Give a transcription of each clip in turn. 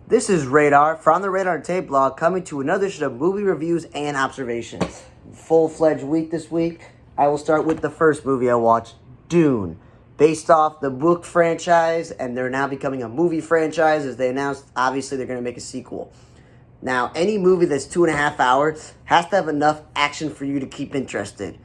This is Radar from the Radar Tape blog coming to another edition of movie reviews and observations. Full-fledged week this week. I will start with the first movie I watched, Dune. Based off the book franchise, and they're now becoming a movie franchise as they announced, obviously, they're going to make a sequel. Now, any movie that's 2.5 hours has to have enough action for you to keep interested.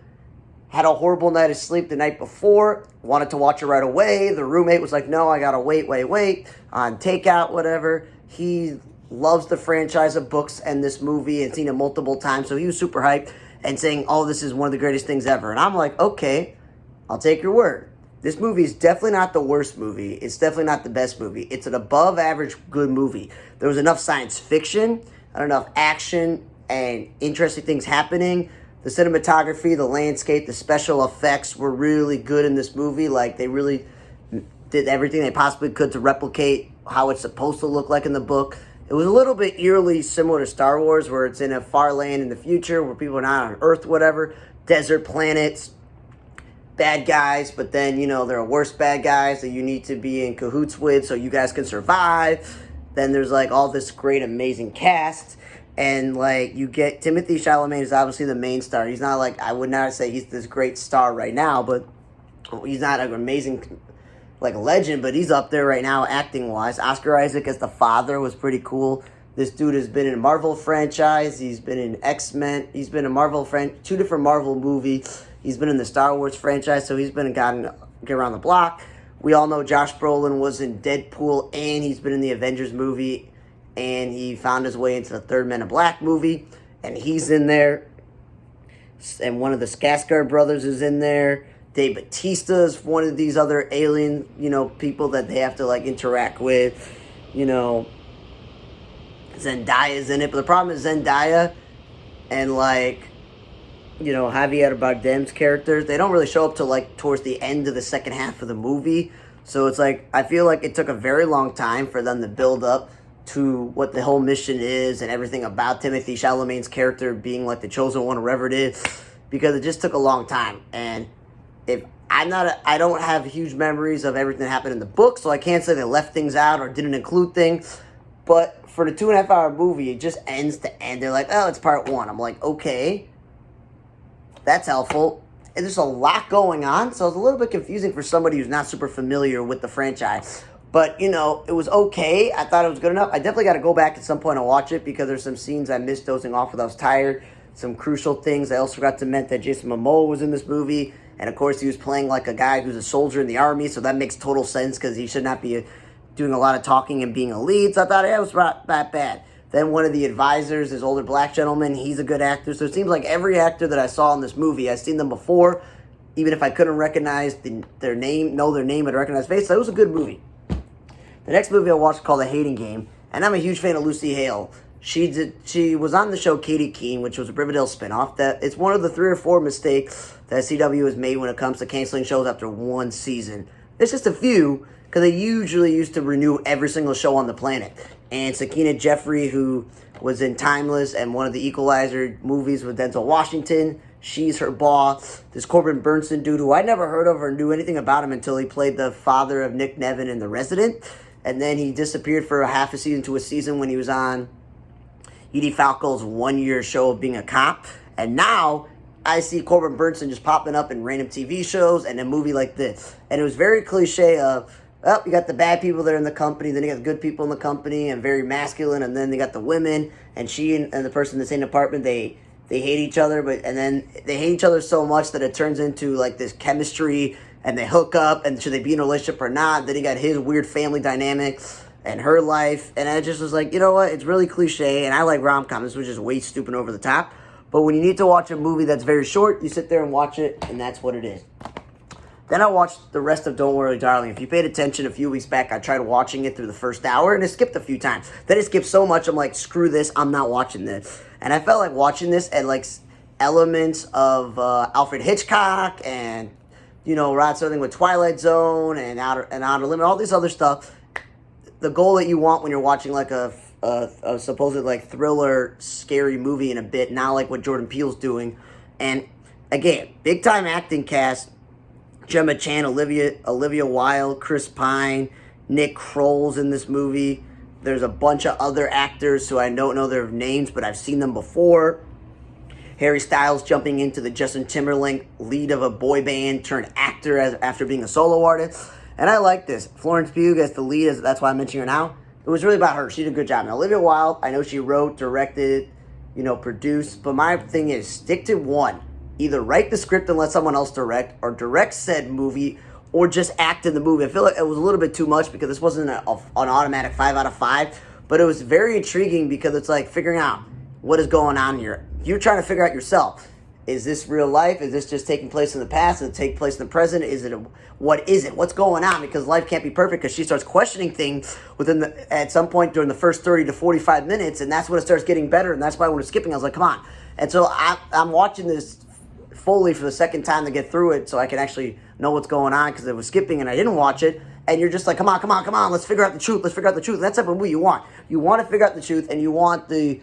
Had a horrible night of sleep the night before, wanted to watch it right away. The roommate was like, no, I gotta wait, on takeout, whatever. He loves the franchise of books and this movie and seen it multiple times, so he was super hyped and saying, oh, this is one of the greatest things ever. And I'm like, okay, I'll take your word. This movie is definitely not the worst movie. It's definitely not the best movie. It's an above average good movie. There was enough science fiction, enough action, and interesting things happening. The cinematography, the landscape, the special effects were really good in this movie. Like, they really did everything they possibly could to replicate how it's supposed to look like in the book. It was a little bit eerily similar to Star Wars, where it's in a far land in the future, where people are not on Earth, whatever. Desert planets, bad guys, but then, there are worse bad guys that you need to be in cahoots with so you guys can survive. Then there's, all this great, amazing cast. And, you get Timothée Chalamet is obviously the main star. He's not, I would not say he's this great star right now, but he's not an amazing, legend, but he's up there right now acting-wise. Oscar Isaac as the father was pretty cool. This dude has been in a Marvel franchise. He's been in X-Men. He's been in two different Marvel movies. He's been in the Star Wars franchise, so he's been gotten get around the block. We all know Josh Brolin was in Deadpool, and he's been in the Avengers movie. And he found his way into the third Men in Black movie, and he's in there. And one of the Skarsgård brothers is in there. Dave Bautista is one of these other alien, people that they have to, interact with. Zendaya's in it. But the problem is Zendaya and, Javier Bardem's characters, they don't really show up till, towards the end of the second half of the movie. So it's I feel like it took a very long time for them to build up to what the whole mission is and everything about Timothée Chalamet's character being the chosen one or whatever it is, because it just took a long time. And if I don't have huge memories of everything that happened in the book, so I can't say they left things out or didn't include things. But for the 2.5 hour movie, it just ends to end. They're like, oh, it's part one. I'm like, okay, that's helpful. And there's a lot going on, so it's a little bit confusing for somebody who's not super familiar with the franchise. But, it was okay. I thought it was good enough. I definitely got to go back at some point and watch it because there's some scenes I missed dozing off because I was tired. Some crucial things. I also forgot to mention that Jason Momoa was in this movie. And, of course, he was playing a guy who's a soldier in the army. So that makes total sense because he should not be doing a lot of talking and being a lead. So I thought, it was not that bad. Then one of the advisors, this older black gentleman, he's a good actor. So it seems like every actor that I saw in this movie, I've seen them before. Even if I couldn't recognize their name, and recognize face. So it was a good movie. The next movie I watched is called The Hating Game, and I'm a huge fan of Lucy Hale. She was on the show Katie Keene, which was a Riverdale spinoff. That it's one of the 3 or 4 mistakes that CW has made when it comes to canceling shows after one season. It's just a few, because they usually used to renew every single show on the planet. And Sakina Jeffrey, who was in Timeless and one of the Equalizer movies with Denzel Washington, she's her boss. This Corbin Burnson dude, who I never heard of or knew anything about him until he played the father of Nick Nevin in The Resident. And then he disappeared for a half a season to a season when he was on Edie Falco's 1-year show of being a cop. And now I see Corbin Burnson just popping up in random TV shows and a movie like this. And it was very cliche of, you got the bad people that are in the company, then you got the good people in the company, and very masculine, and then they got the women, and she and the person in the same apartment, they hate each other, and then they hate each other so much that it turns into this chemistry, and they hook up, and should they be in a relationship or not? Then he got his weird family dynamics and her life, and I just was like, you know what? It's really cliche, and I like rom-coms. This was just way stupid over the top. But when you need to watch a movie that's very short, you sit there and watch it, and that's what it is. Then I watched the rest of Don't Worry, Darling. If you paid attention a few weeks back, I tried watching it through the first hour, and it skipped a few times. Then it skipped so much, I'm like, screw this, I'm not watching this. And I felt like watching this at, elements of Alfred Hitchcock and Rod Serling with Twilight Zone and Outer Limit, all this other stuff. The goal that you want when you're watching a supposed thriller, scary movie in a bit, not like what Jordan Peele's doing. And again, big time acting cast. Gemma Chan, Olivia Wilde, Chris Pine, Nick Kroll's in this movie. There's a bunch of other actors who I don't know their names, but I've seen them before. Harry Styles jumping into the Justin Timberlake lead of a boy band turned actor after being a solo artist. And I like this. Florence Pugh as the lead, that's why I'm mentioning her now. It was really about her. She did a good job. Now, Olivia Wilde, I know she wrote, directed, produced. But my thing is, stick to one. Either write the script and let someone else direct, or direct said movie, or just act in the movie. I feel like it was a little bit too much because this wasn't an automatic 5 out of 5. But it was very intriguing because it's like figuring out what is going on here. You're trying to figure out yourself. Is this real life? Is this just taking place in the past? Does it take place in the present? What is it? What's going on? Because life can't be perfect, because she starts questioning things at some point during the first 30 to 45 minutes, and that's when it starts getting better, and that's why when we're skipping, I was like, come on. And so I'm watching this fully for the second time to get through it so I can actually know what's going on, because it was skipping and I didn't watch it, and you're just like, come on, let's figure out the truth, And that's the type of movie you want. You want to figure out the truth, and you want the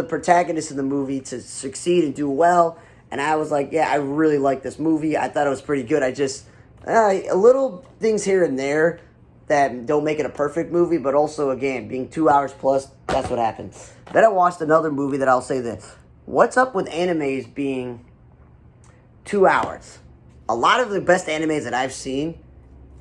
protagonist in the movie to succeed and do well. And I was like, yeah, I really like this movie. I thought it was pretty good. I just, little things here and there that don't make it a perfect movie, but also, again, being 2 hours plus, that's what happened. Then I watched another movie that I'll say this. What's up with animes being 2 hours? A lot of the best animes that I've seen,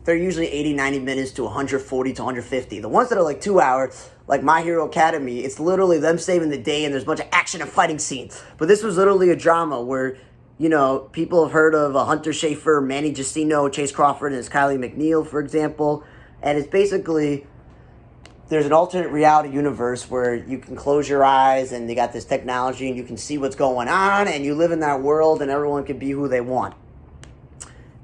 they're usually 80, 90 minutes to 140 to 150. The ones that are like 2 hours, like My Hero Academy, it's literally them saving the day and there's a bunch of action and fighting scenes. But this was literally a drama where, people have heard of Hunter Schafer, Manny Jacinto, Chase Crawford, and it's Kylie McNeil, for example. And it's basically, there's an alternate reality universe where you can close your eyes and they got this technology and you can see what's going on and you live in that world and everyone can be who they want.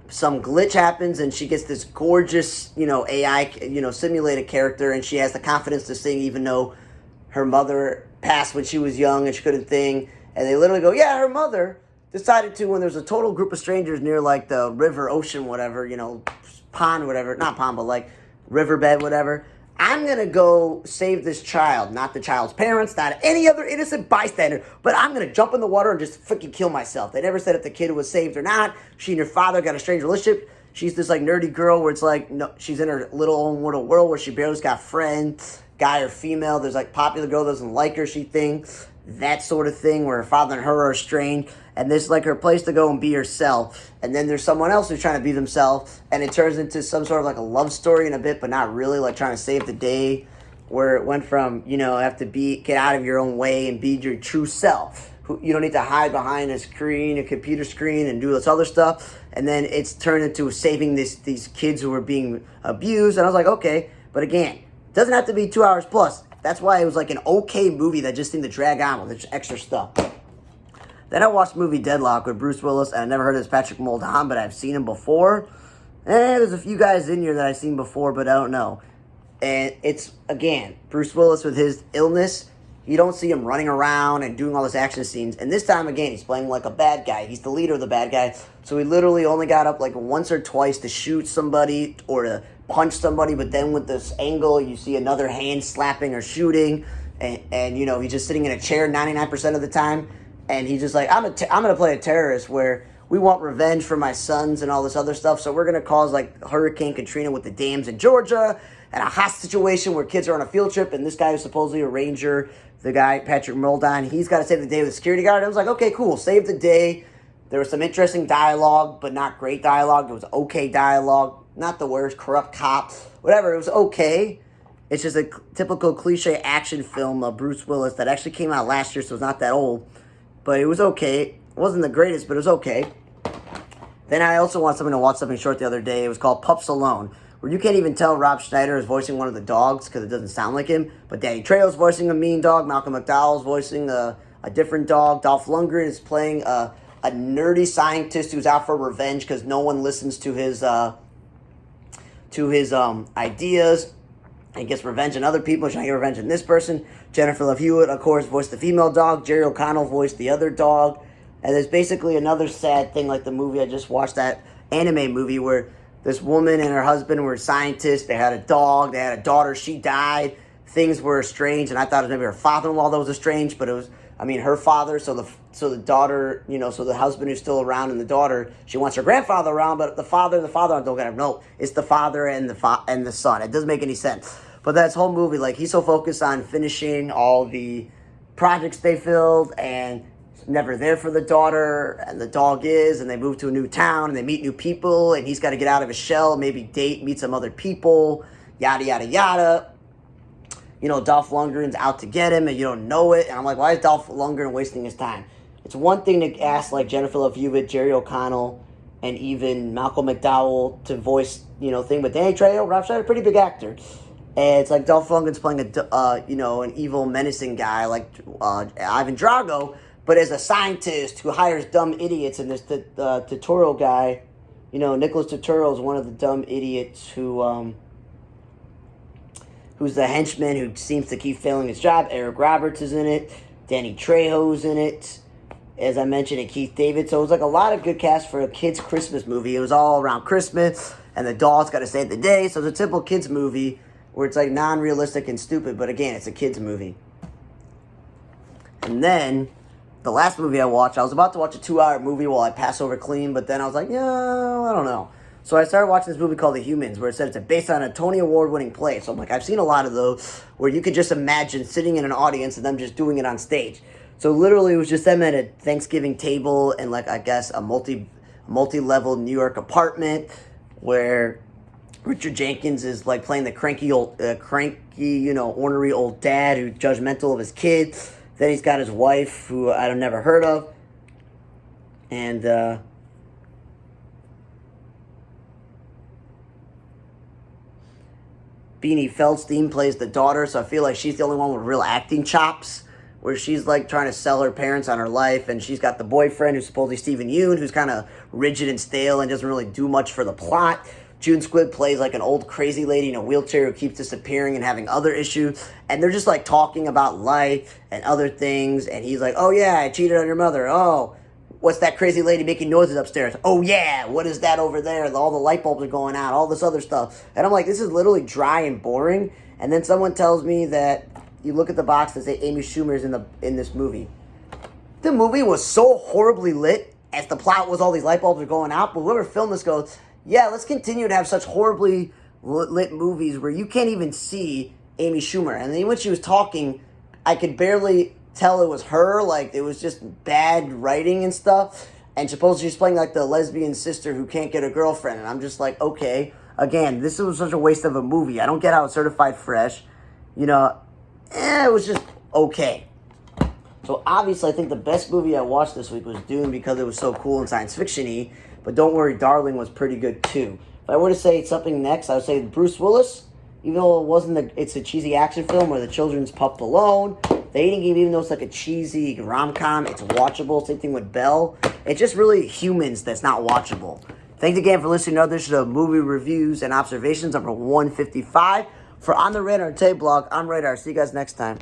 Some glitch happens and she gets this gorgeous, AI, simulated character, and she has the confidence to sing even though her mother passed when she was young and she couldn't sing. And they literally go, yeah, her mother decided to, when there's a total group of strangers near like the river, ocean, whatever, pond, whatever, not pond, but like riverbed, whatever. I'm going to go save this child, not the child's parents, not any other innocent bystander, but I'm going to jump in the water and just freaking kill myself. They never said if the kid was saved or not. She and her father got a strange relationship. She's this like nerdy girl where it's like, no, she's in her own little world where she barely's got friends, guy or female. There's like popular girl doesn't like her, she thinks. That sort of thing where her father and her are estranged. And this is like her place to go and be herself. And then there's someone else who's trying to be themselves. And it turns into some sort of like a love story in a bit, but not really, like trying to save the day. Where it went from, have to get out of your own way and be your true self. You don't need to hide behind a computer screen and do this other stuff. And then it's turned into saving these kids who were being abused. And I was like, okay. But again, it doesn't have to be 2 hours plus. That's why it was like an okay movie that just seemed to drag on with extra stuff. Then I watched the movie Deadlock with Bruce Willis, and I never heard of this Patrick Muldoon, but I've seen him before. There's a few guys in here that I've seen before, but I don't know. And it's, again, Bruce Willis with his illness. You don't see him running around and doing all this action scenes. And this time, again, he's playing like a bad guy. He's the leader of the bad guy. So he literally only got up like once or twice to shoot somebody or to punch somebody. But then with this angle, you see another hand slapping or shooting. And he's just sitting in a chair 99% of the time. And he's just like, I'm going to play a terrorist where we want revenge for my sons and all this other stuff. So we're going to cause like Hurricane Katrina with the dams in Georgia and a hostage situation where kids are on a field trip. And this guy is supposedly a ranger, the guy, Patrick Muldoon, he's got to save the day with the security guard. I was like, okay, cool, save the day. There was some interesting dialogue, but not great dialogue. There was okay dialogue, not the worst, corrupt cops, whatever. It was okay. It's just a typical cliche action film of Bruce Willis that actually came out last year, so it's not that old. But it was okay. It wasn't the greatest, but it was okay. Then I also watched something short the other day. It was called Pups Alone, where you can't even tell Rob Schneider is voicing one of the dogs because it doesn't sound like him. But Danny Trejo's voicing a mean dog. Malcolm McDowell's voicing a different dog. Dolph Lundgren is playing a nerdy scientist who's out for revenge because no one listens to his ideas. And gets revenge on other people. Trying to get revenge on this person. Jennifer Love Hewitt, of course, voiced the female dog. Jerry O'Connell voiced the other dog. And there's basically another sad thing like the movie I just watched, that anime movie where this woman and her husband were scientists. They had a dog. They had a daughter. She died. Things were estranged. And I thought it was maybe her father-in-law that was estranged. But it was, her father. So the daughter, so the husband who's still around and the daughter, she wants her grandfather around. But the father don't get it. No, it's the father and the son. It doesn't make any sense. But that's whole movie, like, he's so focused on finishing all the projects they filled, and never there for the daughter, and the dog is, and they move to a new town, and they meet new people, and he's got to get out of his shell, maybe date, meet some other people, yada, yada, yada. You know, Dolph Lundgren's out to get him, and you don't know it, and I'm like, why is Dolph Lundgren wasting his time? It's one thing to ask, like, Jennifer Love Hewitt, Jerry O'Connell, and even Malcolm McDowell to voice, you know, thing, but Danny Trejo, Rob Schneider, pretty big actor. And it's like Dolph Lundgren's playing an evil, menacing guy like Ivan Drago, but as a scientist who hires dumb idiots. And this Turturro guy, you know, Nicholas Turturro is one of the dumb idiots who's the henchman who seems to keep failing his job. Eric Roberts is in it. Danny Trejo's in it. As I mentioned, and Keith David. So it was like a lot of good cast for a kid's Christmas movie. It was all around Christmas, and the doll's got to save the day. So it's a typical kid's movie where it's like non-realistic and stupid, but again, it's a kid's movie. And then, the last movie I watched, I was about to watch a 2-hour movie while I pass over clean, but then I was like, yeah, I don't know. So I started watching this movie called The Humans, where it said it's based on a Tony Award-winning play. So I'm like, I've seen a lot of those where you could just imagine sitting in an audience and them just doing it on stage. So literally, it was just them at a Thanksgiving table in, like, I guess, a multi-level New York apartment where Richard Jenkins is like playing the cranky, ornery old dad who's judgmental of his kids. Then he's got his wife, who I've never heard of, and Beanie Feldstein plays the daughter. So I feel like she's the only one with real acting chops, where she's like trying to sell her parents on her life, and she's got the boyfriend who's supposedly Stephen Yeun, who's kind of rigid and stale and doesn't really do much for the plot. June Squibb plays like an old crazy lady in a wheelchair who keeps disappearing and having other issues. And they're just like talking about life and other things. And he's like, oh yeah, I cheated on your mother. Oh, what's that crazy lady making noises upstairs? Oh yeah, what is that over there? All the light bulbs are going out, all this other stuff. And I'm like, this is literally dry and boring. And then someone tells me that you look at the box and say Amy Schumer's in this movie. The movie was so horribly lit as the plot was all these light bulbs are going out. But whoever filmed this goes, yeah, let's continue to have such horribly lit movies where you can't even see Amy Schumer. And then when she was talking, I could barely tell it was her. Like, it was just bad writing and stuff. And supposedly she's playing like the lesbian sister who can't get a girlfriend. And I'm just like, okay. Again, this was such a waste of a movie. I don't get how it's certified fresh. You know, it was just okay. So obviously I think the best movie I watched this week was Dune because it was so cool and science fiction-y. But don't worry, Darling was pretty good too. If I were to say something next, I would say Bruce Willis. Even though it's a cheesy action film where the children's pupped alone. The Hating Game, even though it's like a cheesy rom-com, it's watchable. Same thing with Belle. It's just really Humans that's not watchable. Thanks again for listening to another edition of Movie Reviews and Observations, number 155. For On the Radar and Tay blog, I'm Radar. See you guys next time.